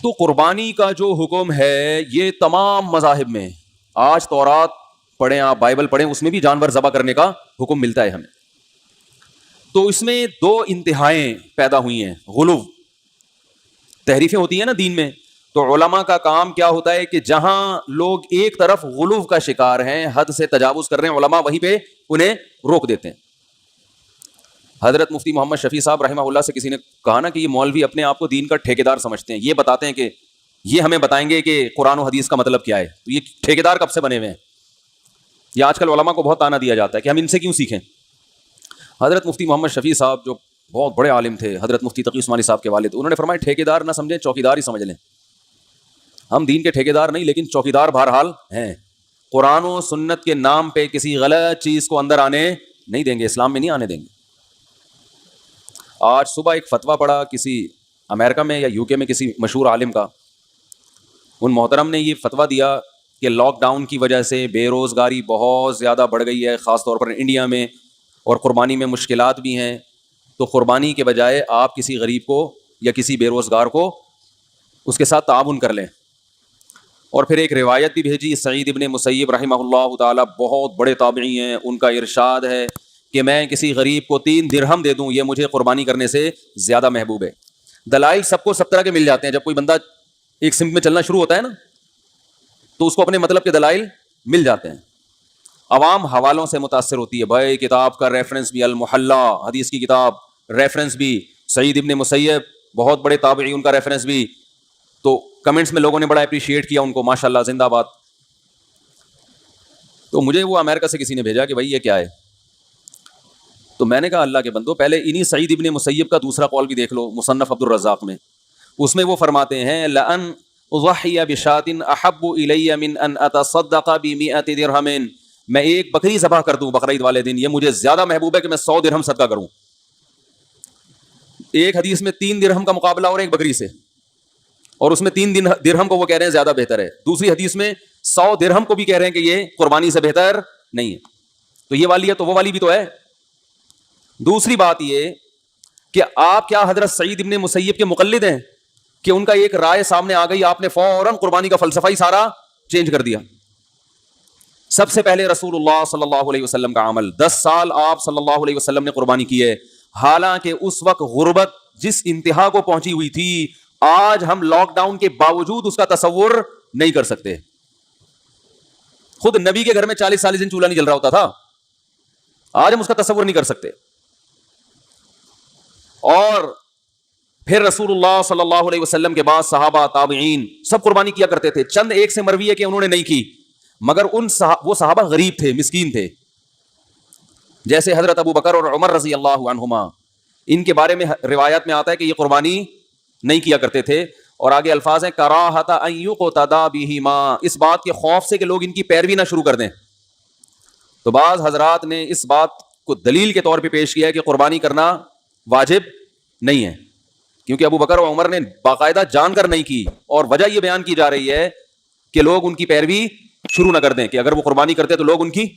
تو قربانی کا جو حکم ہے یہ تمام مذاہب میں، آج تورات پڑھیں آپ، بائبل پڑھیں، اس میں بھی جانور ذبح کرنے کا حکم ملتا ہے ہمیں. تو اس میں دو انتہائیں پیدا ہوئی ہیں. غلو، تحریفیں ہوتی ہیں نا دین میں، تو علماء کا کام کیا ہوتا ہے کہ جہاں لوگ ایک طرف غلو کا شکار ہیں، حد سے تجاوز کر رہے ہیں، علماء وہیں پہ انہیں روک دیتے ہیں. حضرت مفتی محمد شفیع صاحب رحمہ اللہ سے کسی نے کہا نا کہ یہ مولوی اپنے آپ کو دین کا ٹھیکیدار سمجھتے ہیں، یہ بتاتے ہیں کہ یہ ہمیں بتائیں گے کہ قرآن و حدیث کا مطلب کیا ہے. تو یہ ٹھیکیدار کب سے بنے ہوئے ہیں؟ یہ آج کل علماء کو بہت تانا دیا جاتا ہے کہ ہم ان سے کیوں سیکھیں. حضرت مفتی محمد شفیع صاحب جو بہت بڑے عالم تھے، حضرت مفتی تقی عثمانی صاحب کے والد، انہوں نے فرمایا ٹھیکیدار نہ سمجھیں، چوکیدار ہی سمجھ لیں. ہم دین کے ٹھیکیدار نہیں لیکن چوکیدار بہرحال ہیں. قرآن و سنت کے نام پہ کسی غلط چیز کو اندر آنے نہیں دیں گے، اسلام میں نہیں آنے دیں گے. آج صبح ایک فتویٰ پڑھا کسی امریکہ میں یا یو کے میں کسی مشہور عالم کا، ان محترم نے یہ فتویٰ دیا کہ لاک ڈاؤن کی وجہ سے بے روزگاری بہت زیادہ بڑھ گئی ہے، خاص طور پر انڈیا میں، اور قربانی میں مشکلات بھی ہیں. تو قربانی کے بجائے آپ کسی غریب کو یا کسی بے روزگار کو اس کے ساتھ تعاون کر لیں. اور پھر ایک روایت بھی بھیجی سعید ابن مسیب رحمہ اللہ تعالیٰ، بہت بڑے تابعی ہیں، ان کا ارشاد ہے کہ میں کسی غریب کو 3 درہم دے دوں، یہ مجھے قربانی کرنے سے زیادہ محبوب ہے. دلائل سب کو سب طرح کے مل جاتے ہیں. جب کوئی بندہ ایک سمت میں چلنا شروع ہوتا ہے نا تو اس کو اپنے مطلب کے دلائل مل جاتے ہیں. عوام حوالوں سے متاثر ہوتی ہے. بھائی کتاب کا ریفرنس بھی المحلہ، حدیث کی کتاب، ریفرنس بھی سعید ابن مسیب، بہت بڑے تابعی، ان کا ریفرنس بھی. تو کمنٹس میں لوگوں نے بڑا اپریشیٹ کیا ان کو، ماشاءاللہ زندہ باد. تو مجھے وہ امریکہ سے کسی نے بھیجا کہ بھائی یہ کیا ہے. تو میں نے کہا اللہ کے بندو، پہلے انہی سعید ابن مسیب کا دوسرا قول بھی دیکھ لو مصنف عبد الرزاق میں. اس میں وہ فرماتے ہیں لأن اضحی بشاۃ احب الی من ان اتصدق ب100 درہم، میں ایک بکری ذبح کر دوں بقرعید والے دن، یہ مجھے زیادہ محبوب ہے کہ میں 100 درہم صدقہ کروں. ایک حدیث میں 3 درہم کا مقابلہ اور ایک بکری سے، اور اس میں 3 درہم کو وہ کہہ رہے ہیں زیادہ بہتر ہے. دوسری حدیث میں 100 درہم کو بھی کہہ رہے ہیں کہ یہ قربانی سے بہتر نہیں ہے. تو یہ والی ہے تو وہ والی بھی تو ہے. دوسری بات یہ کہ آپ کیا حضرت سعید ابن مسیب کے مقلد ہیں کہ ان کا ایک رائے سامنے آ گئی، آپ نے فوراً قربانی کا فلسفہ ہی سارا چینج کر دیا. سب سے پہلے رسول اللہ صلی اللہ علیہ وسلم کا عمل، 10 سال آپ صلی اللہ علیہ وسلم نے قربانی کی ہے، حالانکہ اس وقت غربت جس انتہا کو پہنچی ہوئی تھی، آج ہم لاک ڈاؤن کے باوجود اس کا تصور نہیں کر سکتے. خود نبی کے گھر میں 40 دن چولہا نہیں جل رہا ہوتا تھا، آج ہم اس کا تصور نہیں کر سکتے. اور پھر رسول اللہ صلی اللہ علیہ وسلم کے بعد صحابہ، تابعین سب قربانی کیا کرتے تھے. چند ایک سے مروی ہے کہ انہوں نے نہیں کی، مگر وہ صحابہ غریب تھے، مسکین تھے. جیسے حضرت ابو بکر اور عمر رضی اللہ عنہما، ان کے بارے میں روایات میں آتا ہے کہ یہ قربانی نہیں کیا کرتے تھے. اور آگے الفاظ ہیں کراہۃ ان یقتدی بہما، اس بات کے خوف سے کہ لوگ ان کی پیروی نہ شروع کر دیں. تو بعض حضرات نے اس بات کو دلیل کے طور پہ پیش کیا ہے کہ قربانی کرنا واجب نہیں ہے، کیونکہ ابو بکر و عمر نے باقاعدہ جان کر نہیں کی، اور وجہ یہ بیان کی جا رہی ہے کہ لوگ ان کی پیروی شروع نہ کر دیں، کہ اگر وہ قربانی کرتے تو لوگ ان کی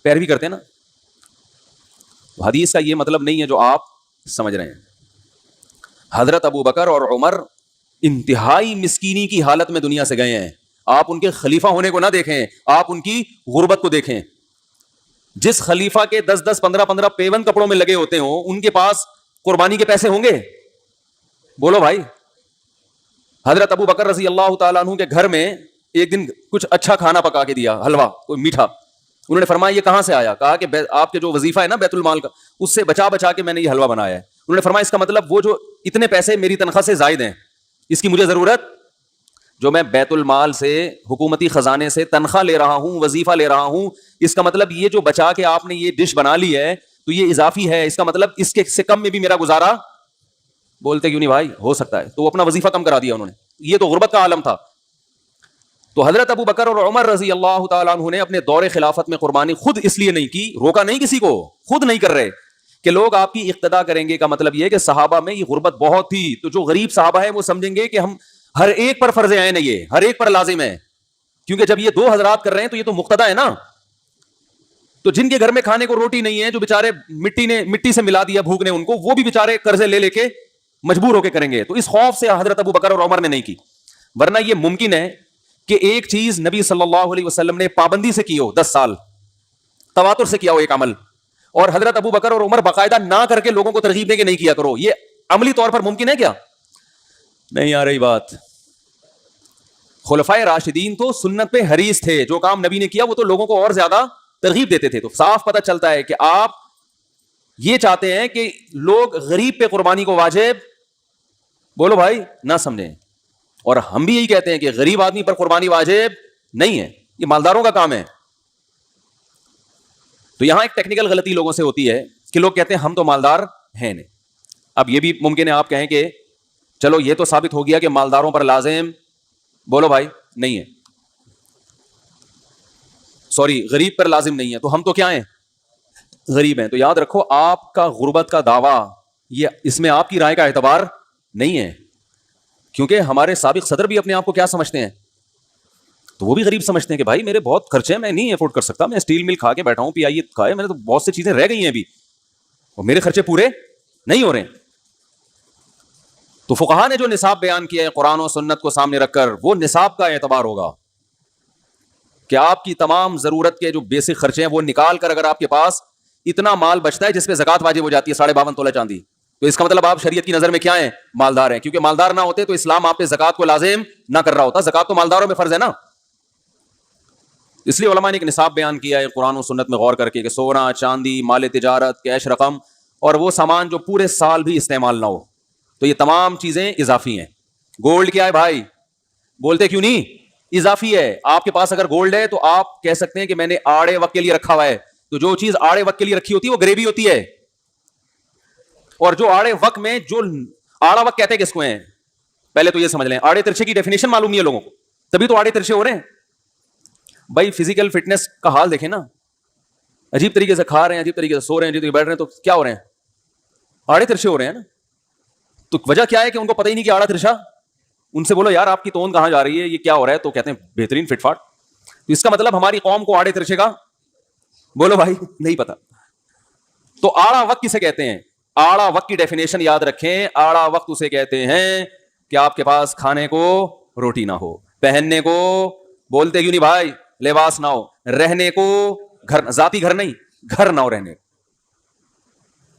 پیروی کرتے نا. حدیث کا یہ مطلب نہیں ہے جو آپ سمجھ رہے ہیں. حضرت ابو بکر اور عمر انتہائی مسکینی کی حالت میں دنیا سے گئے ہیں. آپ ان کے خلیفہ ہونے کو نہ دیکھیں، آپ ان کی غربت کو دیکھیں. جس خلیفہ کے 10 15 پیون کپڑوں میں لگے ہوتے ہوں، ان کے پاس قربانی کے پیسے ہوں گے؟ بولو بھائی. حضرت ابو بکر رضی اللہ تعالیٰ عنہ کے گھر میں ایک دن کچھ اچھا کھانا پکا کے دیا، حلوہ کوئی میٹھا. انہوں نے فرمایا یہ کہاں سے آیا؟ کہا کہ آپ کے جو وظیفہ ہے نا بیت المال کا، اس سے بچا بچا کے میں نے یہ حلوہ بنایا ہے. انہوں نے فرمایا اس کا مطلب وہ جو اتنے پیسے میری تنخواہ سے زائد ہیں، اس کی مجھے ضرورت، جو میں بیت المال سے، حکومتی خزانے سے تنخواہ لے رہا ہوں، وظیفہ لے رہا ہوں، اس کا مطلب یہ جو بچا کے آپ نے یہ ڈش بنا لی ہے تو یہ اضافی ہے، اس کا مطلب اس کے سے کم میں بھی میرا گزارا. بولتے کیوں نہیں بھائی، ہو سکتا ہے. تو وہ اپنا وظیفہ کم کرا دیا انہوں نے. یہ تو غربت کا عالم تھا. تو حضرت ابو بکر اور عمر رضی اللہ تعالیٰ عنہ نے اپنے دور خلافت میں قربانی خود اس لیے نہیں کی، روکا نہیں کسی کو، خود نہیں کر رہے کہ لوگ آپ کی اقتدا کریں گے. کا مطلب یہ ہے کہ صحابہ میں یہ غربت بہت تھی، تو جو غریب صحابہ ہیں وہ سمجھیں گے کہ ہم ہر ایک پر فرض عین ہے، یہ ہر ایک پر لازم ہے، کیونکہ جب یہ 2 حضرات کر رہے ہیں تو یہ تو مقتدا ہے نا. تو جن کے گھر میں کھانے کو روٹی نہیں ہے، جو بےچارے مٹی سے ملا دیا بھوک نے ان کو، وہ بھی بےچارے قرضے لے لے کے مجبور ہو کے کریں گے. تو اس خوف سے حضرت ابو بکر اور عمر نے نہیں کی, ورنہ یہ ممکن ہے کہ ایک چیز نبی صلی اللہ علیہ وسلم نے پابندی سے کی ہو, 10 سال تواتر سے کیا ہو ایک عمل, اور حضرت ابو بکر اور عمر باقاعدہ نہ کر کے لوگوں کو ترغیب دیں کہ نہیں کیا کرو. یہ عملی طور پر ممکن ہے کیا؟ نہیں آ رہی بات. خلفائے راشدین تو سنت پہ حریص تھے, جو کام نبی نے کیا وہ تو لوگوں کو اور زیادہ ترغیب دیتے تھے. تو صاف پتہ چلتا ہے کہ آپ یہ چاہتے ہیں کہ لوگ غریب پہ قربانی کو واجب, بولو بھائی, نہ سمجھیں, اور ہم بھی یہی کہتے ہیں کہ غریب آدمی پر قربانی واجب نہیں ہے, یہ مالداروں کا کام ہے. تو یہاں ایک ٹیکنیکل غلطی لوگوں سے ہوتی ہے کہ لوگ کہتے ہیں ہم تو مالدار ہیں نہیں. اب یہ بھی ممکن ہے آپ کہیں کہ چلو یہ تو ثابت ہو گیا کہ مالداروں پر لازم, بولو بھائی, نہیں ہے, سوری غریب پر لازم نہیں ہے, تو ہم تو کیا ہیں, غریب ہیں. تو یاد رکھو آپ کا غربت کا دعویٰ, یہ اس میں آپ کی رائے کا اعتبار نہیں ہے, کیونکہ ہمارے سابق صدر بھی اپنے آپ کو کیا سمجھتے ہیں, تو وہ بھی غریب سمجھتے ہیں کہ بھائی میرے بہت خرچے ہیں, میں نہیں افورڈ کر سکتا, میں اسٹیل مل کھا کے بیٹھا ہوں, پی آئی کھائے, میں نے تو بہت سی چیزیں رہ گئی ہیں ابھی, اور میرے خرچے پورے نہیں ہو رہے ہیں. تو فقہا نے جو نصاب بیان کیا ہے قرآن و سنت کو سامنے رکھ کر, وہ نصاب کا اعتبار ہوگا کہ آپ کی تمام ضرورت کے جو بیسک خرچے ہیں وہ نکال کر اگر آپ کے پاس اتنا مال بچتا ہے جس پہ زکوٰۃ واجب ہو جاتی ہے 52.5 تولہ چاندی, تو اس کا مطلب آپ شریعت کی نظر میں کیا ہیں, مالدار ہیں. کیونکہ مالدار نہ ہوتے تو اسلام آپ پہ زکوٰۃ کو لازم نہ کر رہا ہوتا, زکوٰۃ تو مالداروں میں فرض ہے نا. اس لیے علماء نے ایک نصاب بیان کیا ہے قرآن و سنت میں غور کر کے کہ سونا, چاندی, مال تجارت, کیش رقم, اور وہ سامان جو پورے سال بھی استعمال نہ ہو, تو یہ تمام چیزیں اضافی ہیں. گولڈ کیا ہے بھائی, بولتے کیوں نہیں, اضافی ہے. آپ کے پاس اگر گولڈ ہے تو آپ کہہ سکتے ہیں کہ میں نے آڑے وقت کے لیے رکھا ہوا ہے, تو جو چیز آڑے وقت کے لیے رکھی ہوتی ہے وہ گریوی ہوتی ہے, اور جو آڑے وقت میں, جو آڑا وقت کہتے ہیں کس کو ہیں, پہلے تو یہ سمجھ لیں, آڑے ترچے کی ڈیفینیشن معلوم نہیں ہے لوگوں کو, تبھی تو آڑے ترچے ہو رہے ہیں. بھائی فزیکل فٹنس کا حال دیکھیں نا, عجیب طریقے سے کھا رہے ہیں, عجیب طریقے سے سو رہے ہیں, عجیب طریقے سے بیٹھ رہے ہیں, تو کیا ہو رہے ہیں, آڑے ترچے ہو رہے ہیں نا. تو وجہ کیا ہے کہ ان کو پتہ ہی نہیں کہ آڑا ترچا. ان سے بولو یار آپ کی توند کہاں جا رہی ہے, یہ کیا ہو رہا ہے, تو کہتے ہیں بہترین فٹ فاٹ. تو اس کا مطلب ہماری قوم کو آڑے ترچے کا, بولو بھائی, نہیں پتا. تو آڑا وقت کسے کہتے ہیں, آڑا وقت کی ڈیفینیشن یاد رکھیں. آڑا وقت اسے کہتے ہیں کہ آپ کے پاس کھانے کو روٹی نہ ہو, پہننے کو, بولتے کیوں نہیں بھائی, لباس نہ ہو, رہنے کو گھر, ذاتی گھر نہیں, گھر نہ ہو رہنے.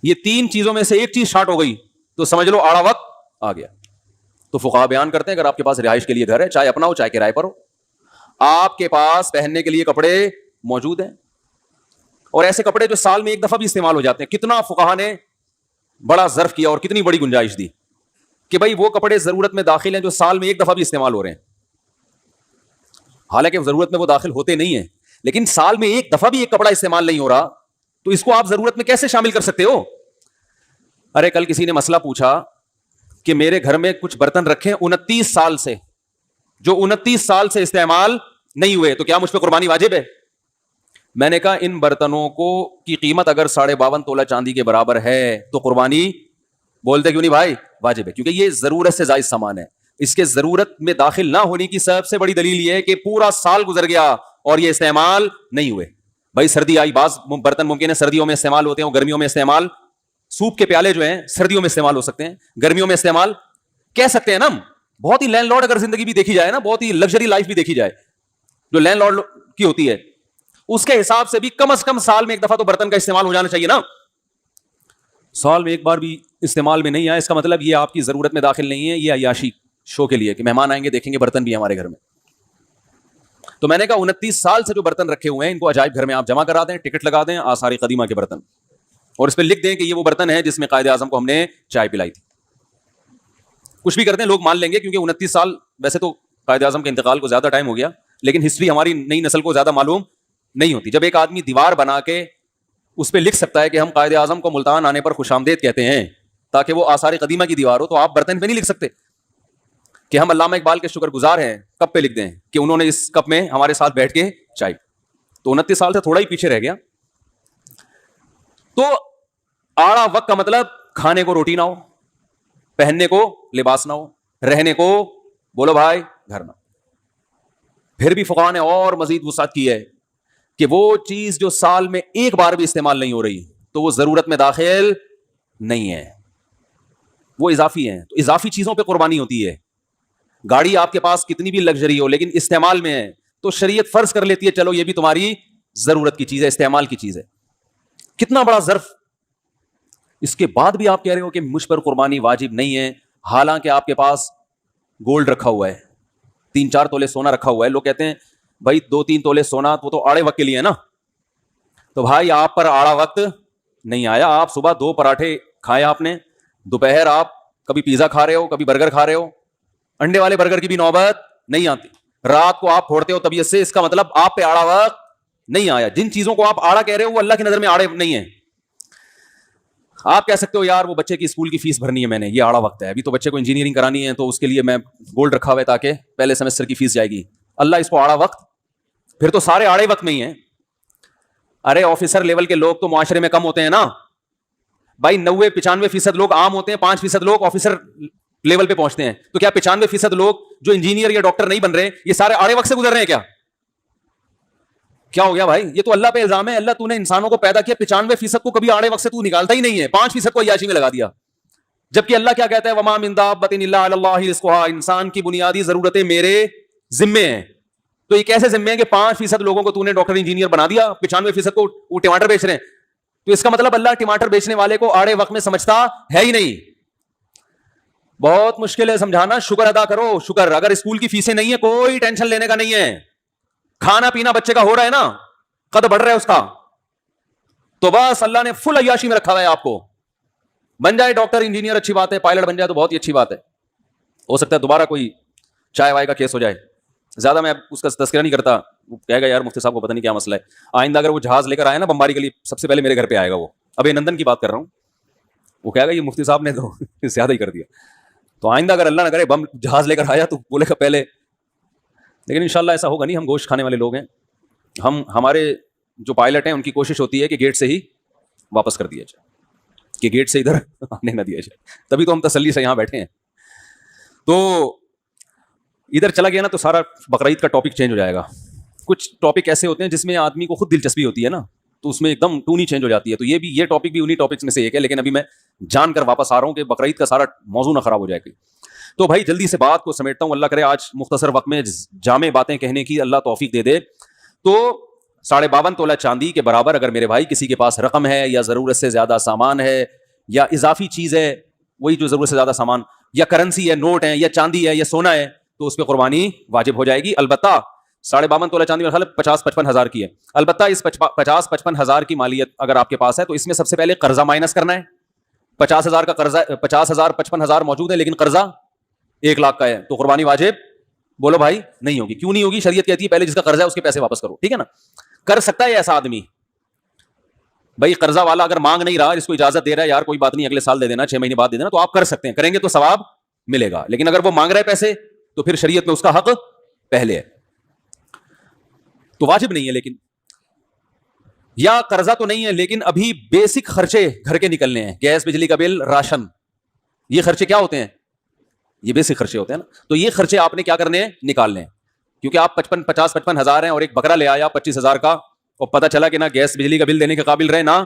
یہ 3 چیزوں میں سے ایک چیز شارٹ ہو گئی تو سمجھ لو آڑا وقت آ گیا. تو فقہا بیان کرتے ہیں اگر آپ کے پاس رہائش کے لیے گھر ہے, چاہے اپنا ہو چاہے کرائے پر ہو, آپ کے پاس پہننے کے لیے کپڑے موجود ہیں, اور ایسے کپڑے جو سال میں ایک دفعہ بھی استعمال ہو جاتے ہیں. کتنا فقہا نے بڑا ظرف کیا اور کتنی بڑی گنجائش دی کہ بھائی وہ کپڑے ضرورت میں داخل ہیں جو سال میں ایک دفعہ بھی استعمال ہو رہے ہیں. حالانکہ ضرورت میں وہ داخل ہوتے نہیں ہیں, لیکن سال میں ایک دفعہ بھی ایک کپڑا استعمال نہیں ہو رہا, تو اس کو آپ ضرورت میں کیسے شامل کر سکتے ہو. ارے کل کسی نے مسئلہ پوچھا کہ میرے گھر میں کچھ برتن رکھے 29 سال سے, جو 29 سال سے استعمال نہیں ہوئے, تو کیا مجھ پہ قربانی واجب ہے؟ میں نے کہا ان برتنوں کو کی قیمت اگر 52.5 تولہ چاندی کے برابر ہے تو قربانی, بولتے کیوں نہیں بھائی, واجب ہے. کیونکہ یہ ضرورت سے زائد سامان ہے, اس کے ضرورت میں داخل نہ ہونے کی سب سے بڑی دلیل یہ ہے کہ پورا سال گزر گیا اور یہ استعمال نہیں ہوئے. بھائی سردی آئی, بعض برتن ممکن ہے سردیوں میں استعمال ہوتے ہیں اور گرمیوں میں استعمال, سوپ کے پیالے جو ہیں سردیوں میں استعمال ہو سکتے ہیں, گرمیوں میں استعمال کہہ سکتے ہیں نا. بہت ہی لینڈ لارڈ اگر زندگی بھی دیکھی جائے نا, بہت ہی لگژری لائف بھی دیکھی جائے جو لینڈ لارڈ کی ہوتی ہے, اس کے حساب سے بھی کم از کم سال میں ایک دفعہ تو برتن کا استعمال ہو جانا چاہیے نا. سال میں ایک بار بھی استعمال میں نہیں آیا, اس کا مطلب یہ آپ کی ضرورت میں داخل نہیں ہے, یہ عیاشی شو کے لیے کہ مہمان آئیں گے دیکھیں گے برتن بھی ہمارے گھر میں. تو میں نے کہا 29 سال سے جو برتن رکھے ہوئے ہیں ان کو عجائب گھر میں آپ جمع کرا دیں, ٹکٹ لگا دیں آثار قدیمہ کے برتن, اور اس پہ لکھ دیں کہ یہ وہ برتن ہے جس میں قائد اعظم کو ہم نے چائے پلائی تھی. کچھ بھی کرتے ہیں لوگ مان لیں گے, کیونکہ 29 سال ویسے تو قائد اعظم کے انتقال کو زیادہ ٹائم ہو گیا, لیکن ہسٹری ہماری نئی نسل کو زیادہ معلوم نہیں ہوتی. جب ایک آدمی دیوار بنا کے اس پہ لکھ سکتا ہے کہ ہم قائد اعظم کو ملتان آنے پر خوش آمدید کہتے ہیں تاکہ وہ آثار قدیمہ کی دیوار ہو, تو آپ برتن پہ نہیں لکھ سکتے کہ ہم علامہ اقبال کے شکر گزار ہیں, کپ پہ لکھ دیں کہ انہوں نے اس کپ میں ہمارے ساتھ بیٹھ کے چائے. تو 29 سال سے تھوڑا ہی پیچھے رہ گیا. تو آڑا وقت کا مطلب کھانے کو روٹی نہ ہو, پہننے کو لباس نہ ہو, رہنے کو, بولو بھائی, گھر نہ. پھر بھی فقہا نے اور مزید وسعت کی ہے کہ وہ چیز جو سال میں ایک بار بھی استعمال نہیں ہو رہی تو وہ ضرورت میں داخل نہیں ہے. وہ اضافی ہیں. تو اضافی چیزوں پہ قربانی ہوتی ہے. گاڑی آپ کے پاس کتنی بھی لگژری ہو لیکن استعمال میں ہے تو شریعت فرض کر لیتی ہے چلو یہ بھی تمہاری ضرورت کی چیز ہے, استعمال کی چیز ہے. کتنا بڑا ظرف. اس کے بعد بھی آپ کہہ رہے ہو کہ مجھ پر قربانی واجب نہیں ہے, حالانکہ آپ کے پاس گولڈ رکھا ہوا ہے, 3-4 تولے سونا رکھا ہوا ہے. لوگ کہتے ہیں بھائی 2-3 تولے سونا وہ تو آڑے وقت کے لیے ہے نا. تو بھائی آپ پر آڑا وقت نہیں آیا. آپ صبح 2 پراٹھے کھائے آپ نے, دوپہر آپ کبھی پیزا کھا رہے ہو, کبھی برگر کھا رہے ہو, انڈے والے برگر کی بھی نوبت نہیں آتی. رات کو آپ پھوڑتے ہو طبیعت سے, اس کا مطلب آپ پہ آڑا وقت نہیں آیا. جن چیزوں کو آپ آڑا کہہ رہے ہو وہ اللہ کی نظر میں آڑے نہیں ہیں. آپ کہہ سکتے ہو یار وہ بچے کی اسکول کی فیس بھرنی ہے میں نے, یہ آڑا وقت ہے, ابھی تو بچے کو انجینئرنگ کرانی ہے تو اس کے لیے میں گولڈ رکھا ہوا ہے تاکہ پہلے سیمسٹر کی فیس جائے گی. اللہ اس کو آڑا وقت, پھر تو سارے آڑے وقت میں ہی ہیں. ارے آفیسر لیول کے لوگ تو معاشرے میں کم ہوتے ہیں نا بھائی, 90-95% لوگ عام ہوتے ہیں, 5% لوگ آفیسر لیول پہ پہنچتے ہیں. تو کیا 95% لوگ جو انجینئر یا ڈاکٹر نہیں بن رہے یہ سارے آڑے وقت سے گزر رہے ہیں؟ کیا ہو گیا بھائی؟ یہ تو اللہ پہ الزام ہے. اللہ تو نے انسانوں کو پیدا کیا, 95% کو کبھی آڑے وقت سے تو نکالتا ہی نہیں ہے, 5% کو عیاشی میں لگا دیا. جبکہ اللہ کیا کہتا ہے, وما من دابۃ الا علی اللہ رزقها, انسان کی بنیادی ضرورتیں میرے ذمے ہیں. تو یہ کیسے ذمے ہیں کہ 5% لوگوں کو تو نے ڈاکٹر انجینئر بنا دیا, 95% کو وہ ٹماٹر بیچ رہے ہیں. تو اس کا مطلب اللہ ٹماٹر بیچنے والے کو آڑے وقت میں سمجھتا ہے ہی نہیں. بہت مشکل ہے سمجھانا. شکر ادا کرو, شکر. اگر اسکول کی فیسیں نہیں ہے کوئی ٹینشن لینے کا نہیں ہے, کھانا پینا بچے کا ہو رہا ہے نا, قد بڑھ رہا ہے اس کا, تو بس اللہ نے فل عیاشی میں رکھا ہوا ہے آپ کو. بن جائے ڈاکٹر انجینئر اچھی بات ہے, پائلٹ بن جائے تو بہت ہی اچھی بات ہے. ہو سکتا ہے دوبارہ کوئی چائے وائے کا کیس ہو جائے. زیادہ میں اس کا تذکرہ نہیں کرتا, وہ کہے گا یار مفتی صاحب کو پتہ نہیں کیا مسئلہ ہے. آئندہ اگر وہ جہاز لے کر آئے نا بمباری کے لیے, سب سے پہلے میرے گھر پہ آئے گا وہ. ابھی نندن کی بات کر رہا ہوں. وہ کہے گا یہ مفتی صاحب نے تو زیادہ ہی کر دیا. تو آئندہ اگر اللہ نہ کرے بم جہاز لے کر آیا تو بولے گا پہلے. لیکن انشاءاللہ ایسا ہوگا نہیں, ہم گوشت کھانے والے لوگ ہیں. ہمارے جو پائلٹ ہیں ان کی کوشش ہوتی ہے کہ گیٹ سے ہی واپس کر دیا جائے, کہ گیٹ سے ادھر آنے نہ دیا جائے. تبھی تو ہم تسلی سے یہاں بیٹھے ہیں. تو ادھر چلا گیا نا تو سارا بقرعید کا ٹاپک چینج ہو جائے گا. کچھ ٹاپک ایسے ہوتے ہیں جس میں آدمی کو خود دلچسپی ہوتی ہے نا, تو اس میں ایک دم ٹون ہی چینج ہو جاتی ہے. تو یہ ٹاپک بھی انہی ٹاپکس میں سے ایک ہے, لیکن ابھی میں جان کر واپس آ رہا ہوں کہ بقرعید کا سارا موضوع نہ خراب ہو جائے گا. تو بھائی جلدی سے بات کو سمیٹتا ہوں. اللہ کرے آج مختصر وقت میں جامع باتیں کہنے کی اللہ توفیق دے دے. تو 52 تولہ چاندی کے برابر اگر میرے بھائی کسی کے پاس رقم ہے, یا ضرورت سے زیادہ سامان ہے, یا اضافی چیز ہے, وہی جو ضرورت سے زیادہ سامان, یا کرنسی ہے, نوٹ ہے, یا چاندی ہے, یا سونا ہے, تو اس پہ قربانی واجب ہو جائے گی. البتہ 52 تولہ چاندی میں 50-55 ہزار کی ہے. البتہ اس 50-55 ہزار کی مالیت اگر آپ کے پاس ہے تو اس میں سب سے پہلے قرضہ مائنس کرنا ہے. 50 ہزار کا قرضہ, 50 ہزار 55 ہزار موجود ہے لیکن قرضہ 1 لاکھ کا ہے, تو قربانی واجب بولو بھائی نہیں ہوگی. کیوں نہیں ہوگی؟ شریعت کہتی ہے پہلے جس کا قرضہ ہے اس کے پیسے واپس کرو. ٹھیک ہے نا. کر سکتا ہے ایسا آدمی, بھائی قرضہ والا اگر مانگ نہیں رہا, اس کو اجازت دے رہا ہے یار کوئی بات نہیں اگلے سال دے دینا, 6 مہینے بعد دے دینا, تو آپ کر سکتے ہیں, کریں گے تو ثواب ملے گا. لیکن اگر وہ مانگ رہا ہے پیسے تو پھر شریعت میں اس کا حق پہلے ہے, تو واجب نہیں ہے. لیکن یا قرضہ تو نہیں ہے لیکن ابھی بیسک خرچے گھر کے نکلنے ہیں, گیس, بجلی کا بل, راشن, یہ خرچے کیا ہوتے ہیں؟ یہ بیسک خرچے ہوتے ہیں نا. تو یہ خرچے آپ نے کیا کرنے ہیں؟ نکالنے ہیں. کیونکہ آپ 50-55 ہزار ہیں اور ایک بکرا لے آیا 25 ہزار کا, اور پتہ چلا کہ نہ گیس بجلی کا بل دینے کے قابل رہے نہ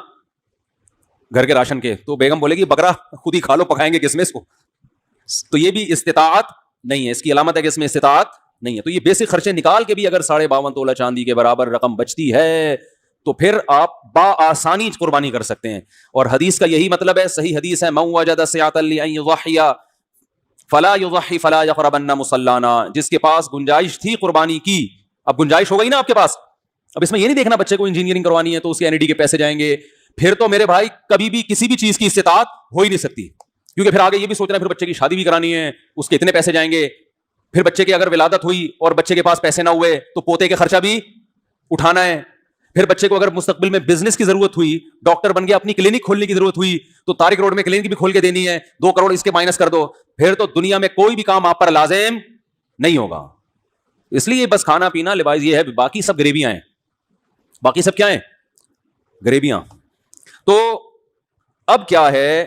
گھر کے راشن کے, تو بیگم بولے گی بکرا خود ہی کھا لو, پکائیں گے کس میں اس کو. تو یہ بھی استطاعت نہیں ہے, اس کی علامت ہے کہ اس میں استطاعت نہیں ہے. تو یہ بیسک خرچے نکال کے بھی اگر 52.5 تولہ چاندی کے برابر رقم بچتی ہے تو پھر آپ بآسانی قربانی کر سکتے ہیں. اور حدیث کا یہی مطلب ہے, صحیح حدیث ہے, من وجد سعۃ لأن یضحی فلا یضحی فلا یقربن مصلانا, جس کے پاس گنجائش تھی قربانی کی, اب گنجائش ہو گئی نا آپ کے پاس, اب اس میں یہ نہیں دیکھنا بچے کو انجینئرنگ کروانی ہے تو اس کے NED کے پیسے جائیں گے, پھر تو میرے بھائی کبھی بھی کسی بھی چیز کی استطاعت ہو ہی نہیں سکتی, کیونکہ پھر آگے یہ بھی سوچنا ہے پھر بچے کی شادی بھی کرانی ہے, اس کے اتنے پیسے جائیں گے, پھر بچے کی اگر ولادت ہوئی اور بچے کے پاس پیسے نہ ہوئے تو پوتے کے خرچہ بھی اٹھانا ہے, پھر بچے کو اگر مستقبل میں بزنس کی ضرورت ہوئی, ڈاکٹر بن گیا, اپنی کلینک کھولنے کی ضرورت ہوئی, تو طارق روڈ میں کلینک بھی کھول کے دینی ہے, 2 کروڑ اس کے مائنس کر دو, پھر تو دنیا میں کوئی بھی کام آپ پر لازم نہیں ہوگا. اس لیے بس کھانا پینا لباس یہ ہے, باقی سب گریبیاں ہیں, باقی سب کیا ہیں؟ گریبیاں. تو اب کیا ہے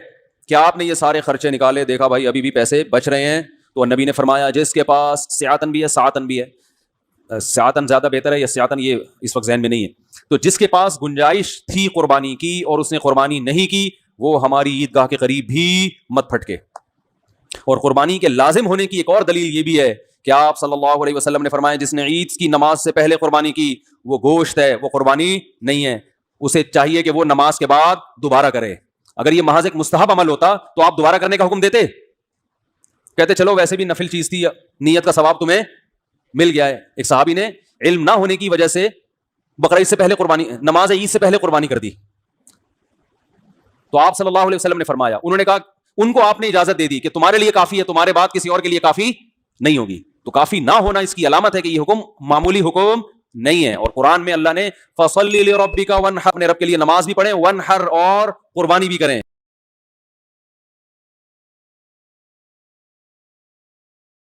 کہ آپ نے یہ سارے خرچے نکالے, دیکھا بھائی ابھی بھی پیسے بچ رہے ہیں, تو نبی نے فرمایا جس کے پاس سیاتن بھی ہے ساعتن بھی ہے, سیاتن زیادہ بہتر ہے یا سیاتن یہ اس وقت ذہن میں نہیں ہے, تو جس کے پاس گنجائش تھی قربانی کی اور اس نے قربانی نہیں کی, وہ ہماری عیدگاہ کے قریب بھی مت پھٹکے. اور قربانی کے لازم ہونے کی ایک اور دلیل یہ بھی ہے کہ آپ صلی اللہ علیہ وسلم نے فرمایا جس نے عید کی نماز سے پہلے قربانی کی وہ گوشت ہے، وہ قربانی نہیں ہے، اسے چاہیے کہ وہ نماز کے بعد دوبارہ کرے۔ اگر یہ محض ایک مستحب عمل ہوتا تو آپ دوبارہ کرنے کا حکم دیتے؟ کہتے چلو ویسے بھی نفل چیز تھی، نیت کا ثواب تمہیں مل گیا ہے۔ ایک صحابی نے علم نہ ہونے کی وجہ سے بقرعید سے پہلے قربانی، نماز عید سے پہلے قربانی کر دی، تو آپ صلی اللہ علیہ وسلم نے فرمایا، انہوں نے کہا ان کو آپ نے اجازت دے دی کہ تمہارے لیے کافی ہے، تمہارے بعد کسی اور کے لیے کافی نہیں ہوگی۔ تو کافی نہ ہونا اس کی علامت ہے کہ یہ حکم معمولی حکم نہیں ہے۔ اور قرآن میں اللہ نے فَصَلِّ لِرَبِّكَ وَانْحَرْ، اپنے رب کے لیے نماز بھی پڑھیں، وَانْحَرْ، اور قربانی بھی کریں۔